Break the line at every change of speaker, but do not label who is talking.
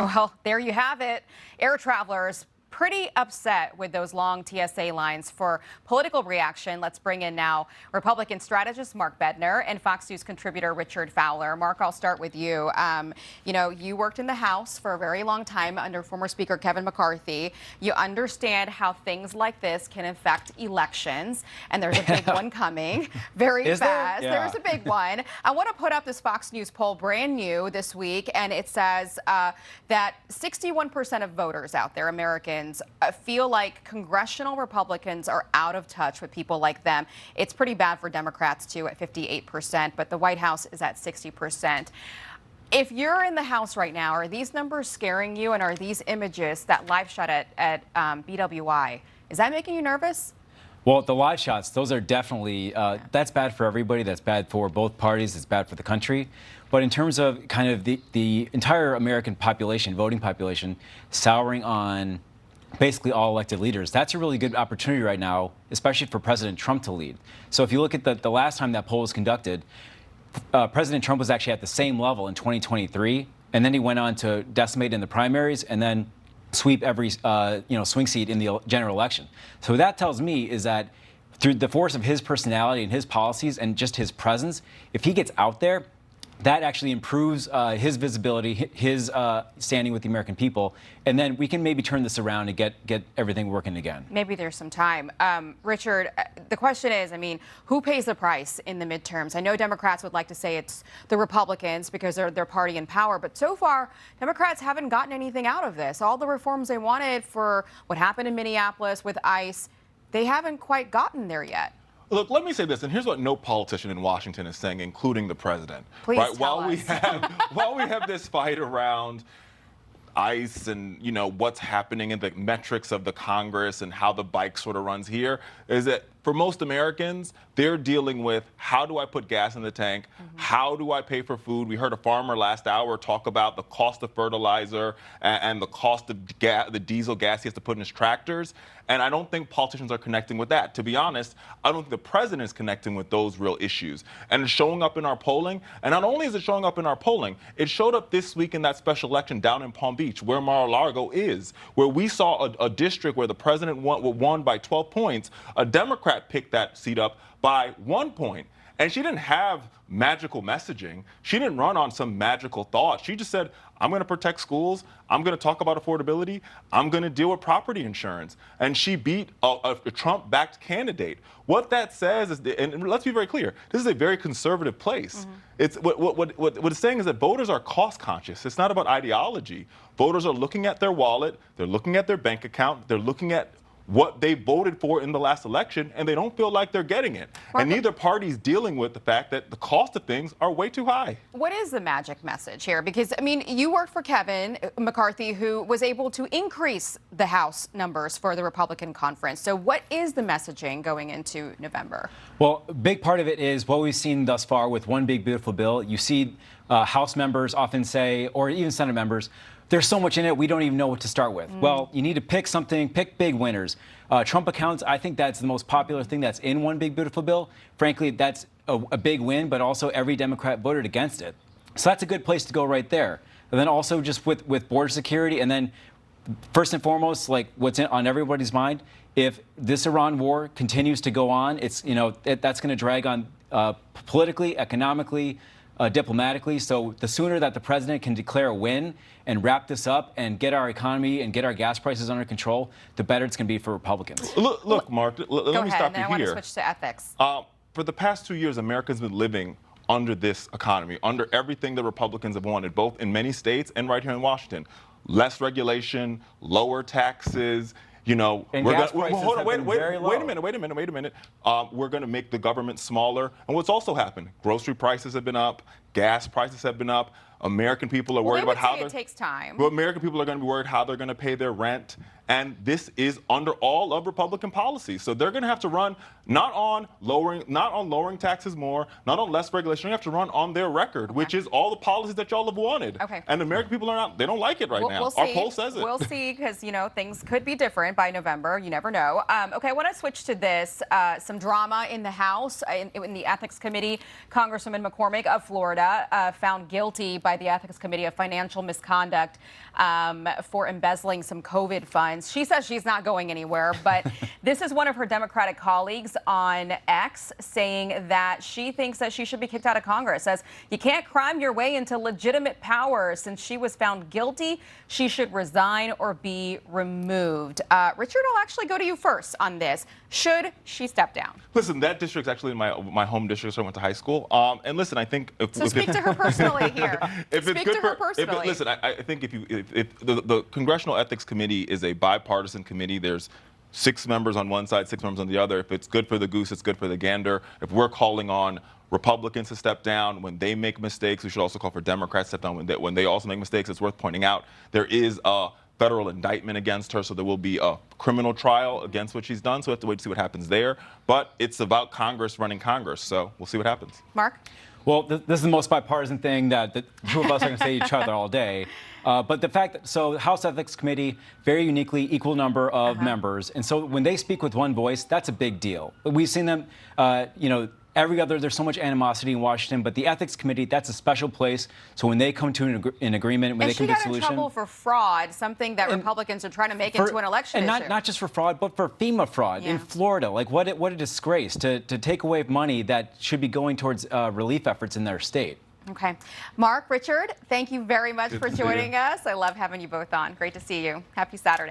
Well, there you have it. Air travelers pretty upset with those long TSA lines. For political reaction, let's bring in now Republican strategist Mark Bednar and Fox News contributor Richard Fowler. Mark, I'll start with you. You worked in the House for a very long time under former Speaker Kevin McCarthy. You understand how things like this can affect elections, and there's a big one coming very fast.
There? Yeah.
There's a big one. I want to put up this Fox News poll, brand new this week, and it says that 61% of voters out there, Americans, feel like congressional Republicans are out of touch with people like them. It's pretty bad for Democrats, too, at 58%, but the White House is at 60%. If you're in the House right now, are these numbers scaring you, and are these images, that live shot at BWI, is that making you nervous?
Well, the live shots, those are definitely, that's bad for everybody. That's bad for both parties. It's bad for the country. But in terms of kind of the entire American population, voting population, souring on basically all elected leaders, that's a really good opportunity right now, especially for President Trump to lead. So if you look at the last time that poll was conducted, President Trump was actually at the same level in 2023, and then he went on to decimate in the primaries and then sweep every swing seat in the general election. So what that tells me is that through the force of his personality and his policies and just his presence, if he gets out there, that actually improves his visibility, his standing with the American people, and then we can maybe turn this around and get everything working again.
Maybe there's some time. Richard, the question is, who pays the price in the midterms? I know Democrats would like to say it's the Republicans because they're their party in power, but so far, Democrats haven't gotten anything out of this. All the reforms they wanted for what happened in Minneapolis with ICE, they haven't quite gotten there yet.
Look, let me say this, and here's what no politician in Washington is saying, including the president.
Please
right?
tell us.
While we have this fight around ICE and what's happening in the metrics of the Congress and how the bike sort of runs here, is that for most Americans, they're dealing with how do I put gas in the tank? How do I pay for food? We heard a farmer last hour talk about the cost of fertilizer and the cost of the diesel gas he has to put in his tractors. And I don't think politicians are connecting with that. To be honest, I don't think the president is connecting with those real issues. And it's showing up in our polling. And not only is it showing up in our polling, it showed up this week in that special election down in Palm Beach, where Mar-a-Lago is, where we saw a district where the president won by 12 points. A Democrat picked that seat up by 1 point. And she didn't have magical messaging. She didn't run on some magical thought. She just said, I'm going to protect schools. I'm going to talk about affordability. I'm going to deal with property insurance. And she beat a Trump-backed candidate. What that says is, and let's be very clear, this is a very conservative place. It's what it's saying is that voters are cost conscious. It's not about ideology. Voters are looking at their wallet. They're looking at their bank account. They're looking at what they voted for in the last election, and they don't feel like they're getting it. And neither party's dealing with the fact that the cost of things are way too high.
What is the magic message here? Because, you worked for Kevin McCarthy, who was able to increase the House numbers for the Republican conference. So what is the messaging going into November?
Well, a big part of it is what we've seen thus far with one big, beautiful bill. You see House members often say, or even Senate members, there's so much in it, we don't even know what to start with. Well, you need to pick something, pick big winners. Trump accounts, I think that's the most popular thing that's in one big, beautiful bill. Frankly, that's a big win, but also every Democrat voted against it. So that's a good place to go right there. And then also just with border security, and then first and foremost, like what's on everybody's mind, if this Iran war continues to go on, it's that's going to drag on politically, economically, diplomatically. So the sooner that the president can declare a win and wrap this up and get our economy and get our gas prices under control, the better it's going to be for Republicans.
Look, Mark, let me stop you here.
I want to switch to ethics.
For the past 2 years, America's been living under this economy, under everything the Republicans have wanted, both in many states and right here in Washington. Less regulation, lower taxes.
And gas prices have been very low.
Wait a minute. We're going to make the government smaller. And what's also happened? Grocery prices have been up. Gas prices have been up. American people are worried about how
it takes time.
Well, American people are going to be worried how they're going to pay their rent. And this is under all of Republican policies. So they're going to have to run not on lowering taxes more, not on less regulation. They have to run on their record, which is all the policies that y'all have wanted.
Okay.
And the American people are not, they don't like it right now.
We'll
Our
see.
poll says it.
We'll see, because, you know, things could be different by November. You never know. Okay, I want to switch to this. Some drama in the House, in the Ethics Committee. Congresswoman McCormick of Florida found guilty by the Ethics Committee of financial misconduct for embezzling some COVID funds. She says she's not going anywhere, but this is one of her Democratic colleagues on X saying that she thinks that she should be kicked out of Congress. Says you can't crime your way into legitimate power. Since she was found guilty, she should resign or be removed. Richard, I'll actually go to you first on this. Should she step down?
Listen, that district's actually my home district, so I went to high school. And listen, I think
Speak to her personally here.
Listen, I think if the Congressional Ethics Committee is a bipartisan committee, there's 6 members on one side, 6 members on the other. If it's good for the goose, it's good for the gander. If we're calling on Republicans to step down when they make mistakes, we should also call for Democrats to step down when they also make mistakes. It's worth pointing out there is a federal indictment against her, so there will be a criminal trial against what she's done. So we have to wait to see what happens there. But it's about Congress running Congress, so we'll see what happens.
Mark?
Well, this is the most bipartisan thing that the two of us are going to say to each other all day. But the fact that, so House Ethics Committee, very uniquely equal number of members. And so when they speak with one voice, that's a big deal. We've seen them, there's so much animosity in Washington, but the Ethics Committee, that's a special place. So when they come to an agreement, when they come to a solution.
And she got in trouble for fraud, something that Republicans are trying to make into an election issue.
And not just for fraud, but for FEMA fraud in Florida. Like, what a disgrace to take away money that should be going towards relief efforts in their state.
Okay. Mark, Richard, thank you very much for joining us. I love having you both on. Great to see you. Happy Saturday.